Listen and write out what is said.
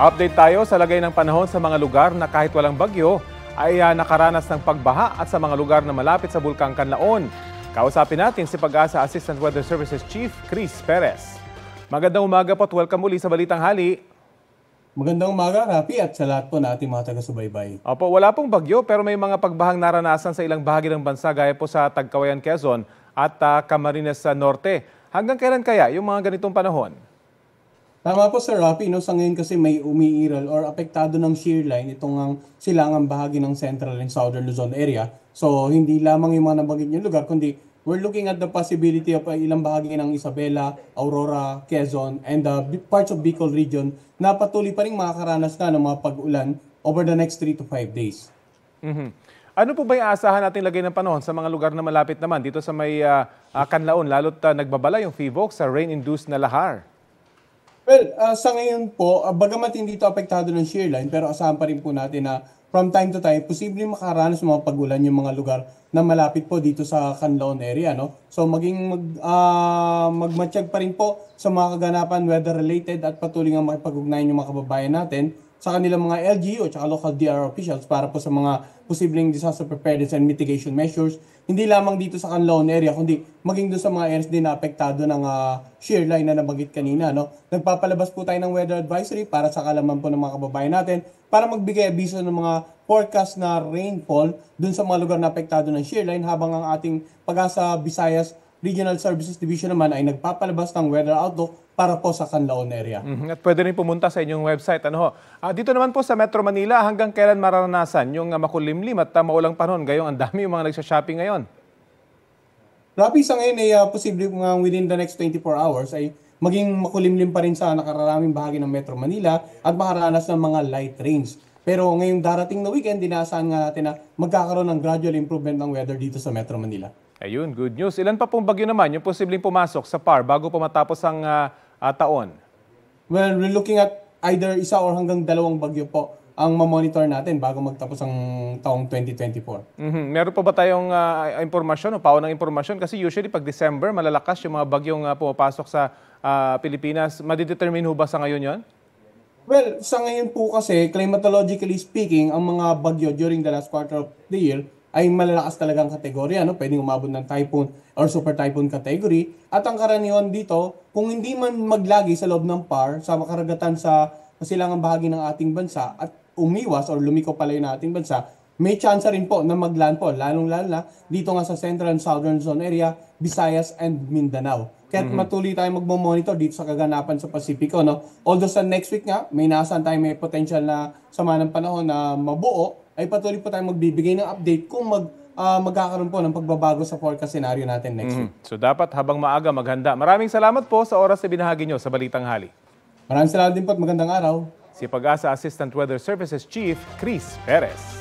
Update tayo sa lagay ng panahon sa mga lugar na kahit walang bagyo ay nakaranas ng pagbaha at sa mga lugar na malapit sa Bulkang Kanlaon. Kausapin natin si Pag-asa Assistant Weather Services Chief Chris Perez. Magandang umaga po at welcome muli sa Balitang Hali. Magandang umaga, Rapi, at sa lahat po na ating mga taga-subaybay. Opo, wala pong bagyo pero may mga pagbahang naranasan sa ilang bahagi ng bansa gaya po sa Tagkawayan, Quezon at Camarines sa Norte. Hanggang kailan kaya yung mga ganitong panahon? Tama po, Sir Rapi, no? Sa ngayon kasi may umiiral or apektado ng shear line itong ang silangang bahagi ng Central and Southern Luzon area. So, hindi lamang yung mga nabanggit yung lugar, kundi we're looking at the possibility of ilang bahagi ng Isabela, Aurora, Quezon, and parts of Bicol region na patuloy pa rin makakaranas na ng mga pag-ulan over the next 3 to 5 days. Ano po ba yung aasahan nating lagay ng panahon sa mga lugar na malapit naman dito sa may Kanlaon, lalo't nagbabala yung FIVOC sa rain-induced na lahar? Well, sa ngayon po, bagamat hindi ito apektado ng shear line, pero asahan pa rin po natin na from time to time, posibleng makaranas ng mga pag-ulan yung mga lugar na malapit po dito sa Kanlaon area. No? So magmatsyag pa rin po sa mga kaganapan weather-related at patuloy nga makipag-ugnayan yung mga kababayan natin sa kanilang mga LGU at local DR officials para po sa mga posibleng disaster preparedness and mitigation measures. Hindi lamang dito sa Kanlaon area, kundi maging doon sa mga areas din na apektado ng shear line na nabanggit kanina. No? Nagpapalabas po tayo ng weather advisory para sa kalaman po ng mga kababayan natin para magbigay abiso ng mga forecast na rainfall doon sa mga lugar na apektado ng shear line habang ang ating Pag-asa Visayas Regional Services Division naman ay nagpapalabas ng weather outlook para po sa Kanlaon area. At pwede rin pumunta sa inyong website. Dito naman po sa Metro Manila, hanggang kailan mararanasan yung makulimlim at maulang panahon? Gayong ang dami yung mga nagsha-shopping ngayon. Rapi, sa ngayon ay posible within the next 24 hours ay maging makulimlim pa rin sa nakararaming bahagi ng Metro Manila at makaranas ng mga light rains. Pero ngayong darating na weekend, dinaasahan nga natin na magkakaroon ng gradual improvement ng weather dito sa Metro Manila. Ayun, good news. Ilan pa pong bagyo naman yung posibleng pumasok sa PAR bago po matapos ang taon? Well, we're looking at either isa or hanggang dalawang bagyo po ang mamonitor natin bago magtapos ang taong 2024. Meron pa ba tayong impormasyon o paon ng impormasyon? Kasi usually pag December, malalakas yung mga bagyong pumapasok sa Pilipinas. Madidetermine ho ba sa ngayon yon? Well, sa ngayon po kasi, climatologically speaking, ang mga bagyo during the last quarter of the year ay malalakas talagang kategorya, no? Pwedeng umabot ng typhoon or super typhoon category. At ang karaniwan dito, kung hindi man maglagi sa loob ng PAR, sa makaragatan sa silangang bahagi ng ating bansa at umiwas or lumiko palayo ng ating bansa, may chance rin po na maglandfall, lalong-lalo na dito nga sa Central and Southern Zone area, Visayas and Mindanao. Kaya matuloy tayo magmo-monitor dito sa kaganapan sa Pasipiko. No? Although sa next week nga, may nasaan tayo may potential na sama ng panahon na mabuo, ay patuloy po tayo magbibigay ng update kung magkakaroon po ng pagbabago sa forecast scenario natin next week. So dapat habang maaga maghanda. Maraming salamat po sa oras na binahagi nyo sa Balitang Hali. Maraming salamat din po at magandang araw. Si Pag-asa Assistant Weather Services Chief Chris Perez.